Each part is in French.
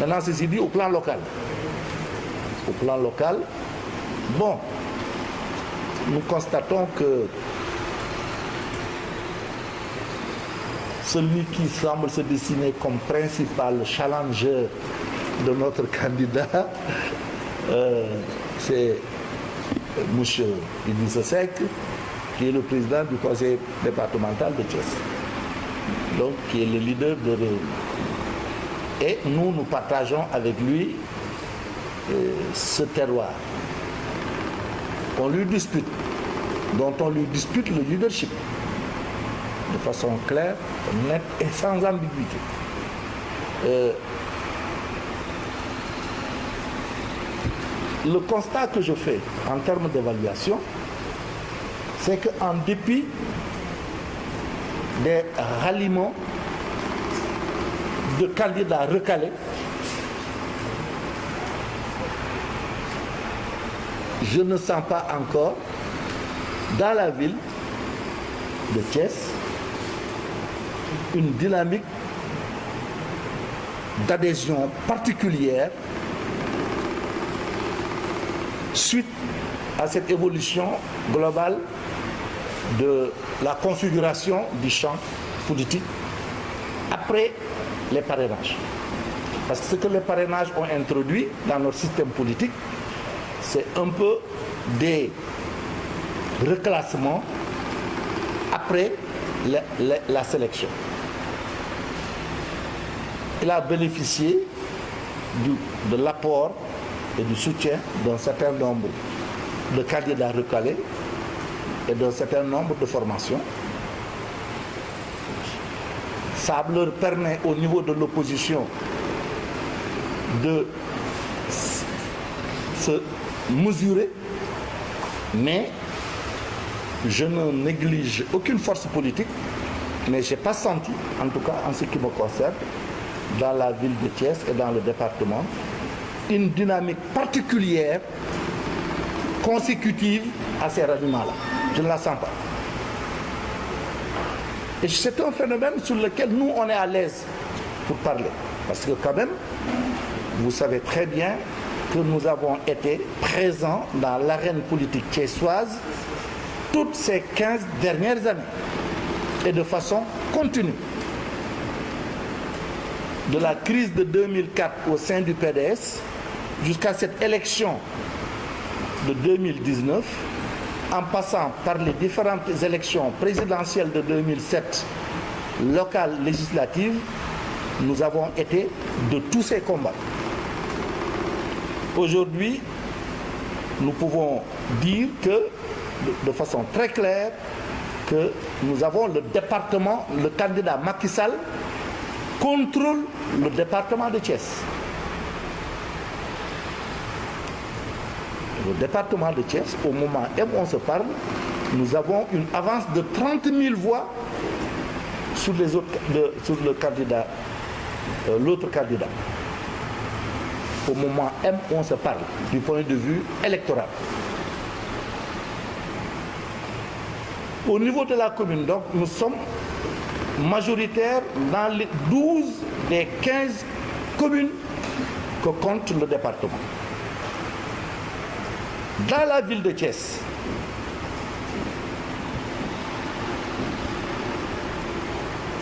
Maintenant, ceci dit, au plan local. Au plan local, bon, nous constatons que celui qui semble se dessiner comme principal challenger de notre candidat, c'est M. Idrissa Seck, qui est le président du conseil départemental de Thiès, donc qui est le leader de Rewmi. Et nous partageons avec lui ce terroir qu'on lui dispute, dont on lui dispute le leadership, de façon claire, nette et sans ambiguïté. Le constat que je fais en termes d'évaluation, c'est qu'en dépit des ralliements de candidats recalés, je ne sens pas encore dans la ville de Thiès une dynamique d'adhésion particulière suite à cette évolution globale de la configuration du champ politique après les parrainages. Parce que ce que les parrainages ont introduit dans notre système politique, c'est un peu des reclassements après la sélection. Il a bénéficié de l'apport et du soutien d'un certain nombre de candidats recalés et d'un certain nombre de formations. Ça leur permet au niveau de l'opposition de se mesurer, mais je ne néglige aucune force politique, mais je n'ai pas senti, en tout cas en ce qui me concerne, dans la ville de Thiès et dans le département, une dynamique particulière consécutive à ces ralliements-là. Je ne la sens pas. Et c'est un phénomène sur lequel nous, on est à l'aise pour parler. Parce que quand même, vous savez très bien que nous avons été présents dans l'arène politique thiessoise toutes ces 15 dernières années et de façon continue. De la crise de 2004 au sein du PDS jusqu'à cette élection de 2019, en passant par les différentes élections présidentielles de 2007, locales, législatives, nous avons été de tous ces combats. Aujourd'hui, nous pouvons dire que, de façon très claire, que nous avons le département, le candidat Macky Sall contrôle le département de Thiès. Le département de Thiès, au moment où on se parle, nous avons une avance de 30 000 voix sur le candidat, l'autre candidat. Au moment où on se parle, du point de vue électoral. Au niveau de la commune, donc, nous sommes majoritaires dans les 12 des 15 communes que compte le département. Dans la ville de Thiès,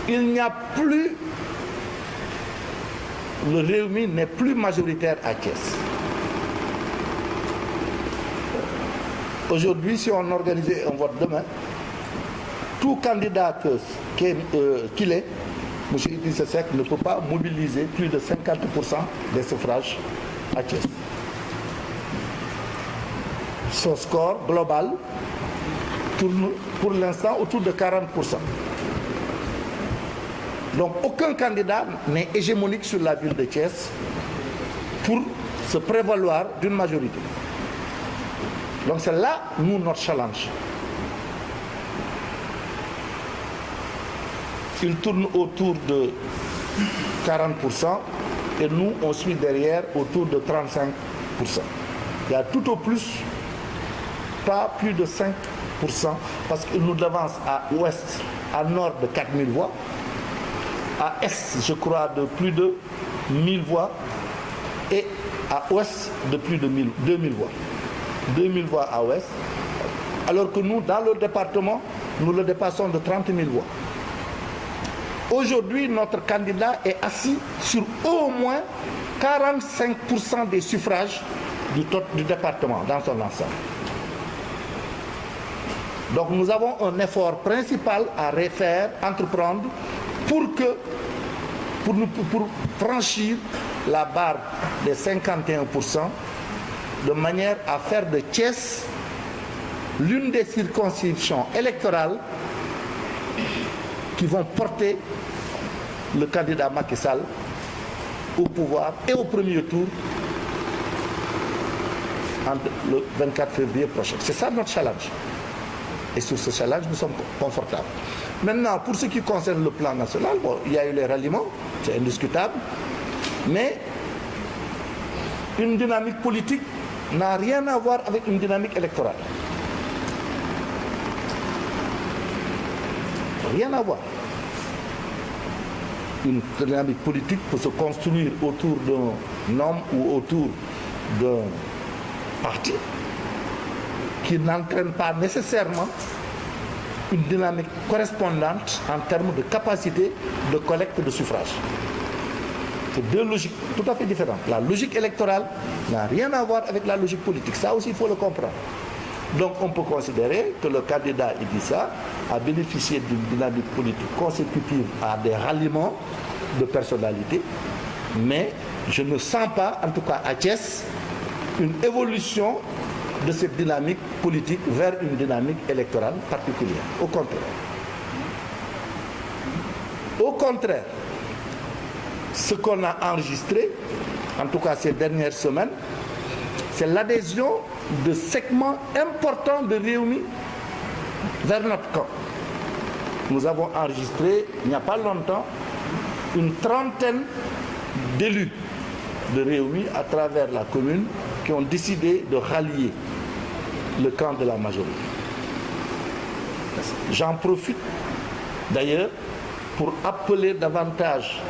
il n'y a plus, le Rewmi n'est plus majoritaire à Thiès. Aujourd'hui, si on organisait un vote demain, tout candidat qu'il est, M. Idrissa Seck ne peut pas mobiliser plus de 50% des suffrages à Thiès. Son score global tourne pour l'instant autour de 40%. Donc aucun candidat n'est hégémonique sur la ville de Thiès pour se prévaloir d'une majorité. Donc c'est là, nous, notre challenge. Il tourne autour de 40% et nous, on suit derrière autour de 35%. Il y a tout au plus pas plus de 5% parce qu'il nous devance à ouest, à nord de 4000 voix, à est, je crois, de plus de 1000 voix et à ouest de plus de 2000 voix. 2000 voix à ouest, alors que nous, dans le département, nous le dépassons de 30 000 voix. Aujourd'hui, notre candidat est assis sur au moins 45% des suffrages du département dans son ensemble. Donc nous avons un effort principal à entreprendre pour franchir la barre des 51%, de manière à faire de Thiès l'une des circonscriptions électorales qui vont porter le candidat Macky Sall au pouvoir et au premier tour le 24 février prochain. C'est ça notre challenge. Et sur ce challenge, nous sommes confortables. Maintenant, pour ce qui concerne le plan national, bon, il y a eu les ralliements, c'est indiscutable, mais une dynamique politique n'a rien à voir avec une dynamique électorale. Rien à voir. Une dynamique politique peut se construire autour d'un homme ou autour d'un parti qui n'entraîne pas nécessairement une dynamique correspondante en termes de capacité de collecte de suffrages. C'est deux logiques tout à fait différentes. La logique électorale n'a rien à voir avec la logique politique. Ça aussi, il faut le comprendre. Donc on peut considérer que le candidat Idrissa a bénéficié d'une dynamique politique consécutive à des ralliements de personnalités, mais je ne sens pas, en tout cas à Thiès, une évolution de cette dynamique politique vers une dynamique électorale particulière. Au contraire. Au contraire, ce qu'on a enregistré, en tout cas ces dernières semaines, c'est l'adhésion de segments importants de Rewmi vers notre camp. Nous avons enregistré, il n'y a pas longtemps, une trentaine d'élus de Rewmi à travers la commune qui ont décidé de rallier le camp de la majorité. J'en profite d'ailleurs pour appeler davantage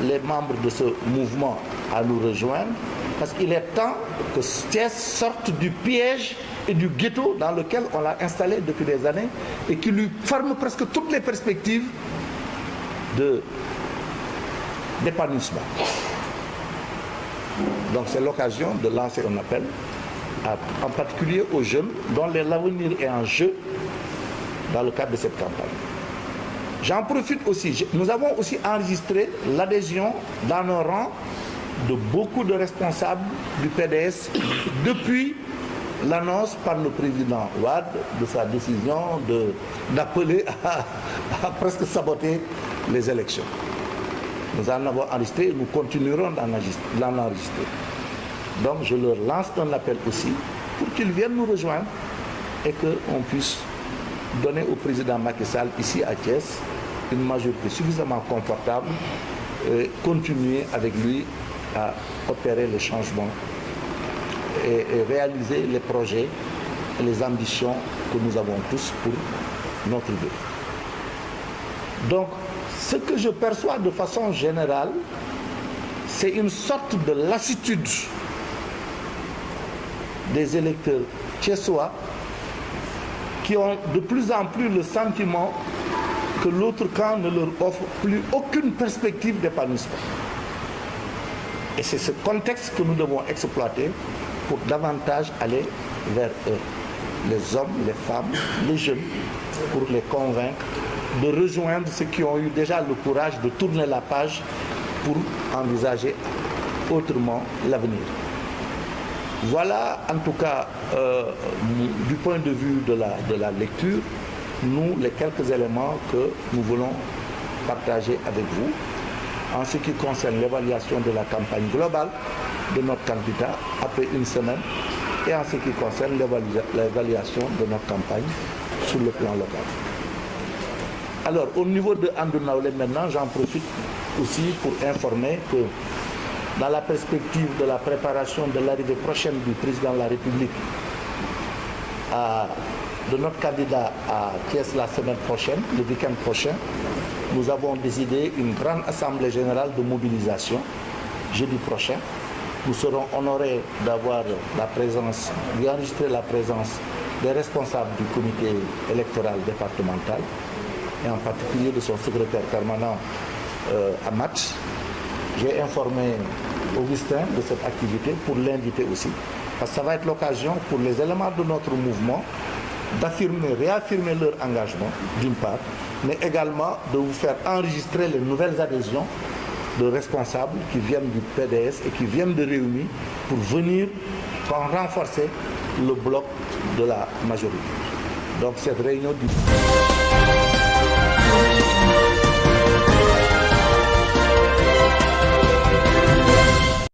les membres de ce mouvement à nous rejoindre, parce qu'il est temps que Thiès sorte du piège et du ghetto dans lequel on l'a installé depuis des années et qui lui ferme presque toutes les perspectives d'épanouissement. Donc c'est l'occasion de lancer un appel, en particulier aux jeunes dont l'avenir est en jeu dans le cadre de cette campagne. J'en profite aussi, nous avons aussi enregistré l'adhésion dans nos rangs de beaucoup de responsables du PDS depuis l'annonce par le président Wade de sa décision d'appeler à presque saboter les élections. Nous en avons enregistré et nous continuerons d'en enregistrer. Donc je leur lance un appel aussi pour qu'ils viennent nous rejoindre et qu'on puisse donner au président Macky Sall ici à Thiès une majorité suffisamment confortable et continuer avec lui à opérer les changements et réaliser les projets et les ambitions que nous avons tous pour notre vie. Donc, ce que je perçois de façon générale, c'est une sorte de lassitude des électeurs thiessois qui ont de plus en plus le sentiment que l'autre camp ne leur offre plus aucune perspective d'épanouissement. Et c'est ce contexte que nous devons exploiter pour davantage aller vers eux, les hommes, les femmes, les jeunes, pour les convaincre de rejoindre ceux qui ont eu déjà le courage de tourner la page pour envisager autrement l'avenir. Voilà en tout cas, du point de vue de la lecture, nous, les quelques éléments que nous voulons partager avec vous en ce qui concerne l'évaluation de la campagne globale de notre candidat après une semaine et en ce qui concerne l'évaluation de notre campagne sur le plan local. Alors, au niveau de Andu Nawlé maintenant, j'en profite aussi pour informer que dans la perspective de la préparation de l'arrivée prochaine du président de la République, de notre candidat à Thiès la semaine prochaine, le week-end prochain, nous avons décidé une grande assemblée générale de mobilisation jeudi prochain. Nous serons honorés d'avoir d'enregistrer la présence des responsables du comité électoral départemental et en particulier de son secrétaire permanent Amat. J'ai informé Augustin de cette activité pour l'inviter aussi. Parce que ça va être l'occasion pour les éléments de notre mouvement réaffirmer leur engagement, d'une part, mais également de vous faire enregistrer les nouvelles adhésions de responsables qui viennent du PDS et qui viennent de Rewmi pour venir renforcer le bloc de la majorité. Donc cette réunion du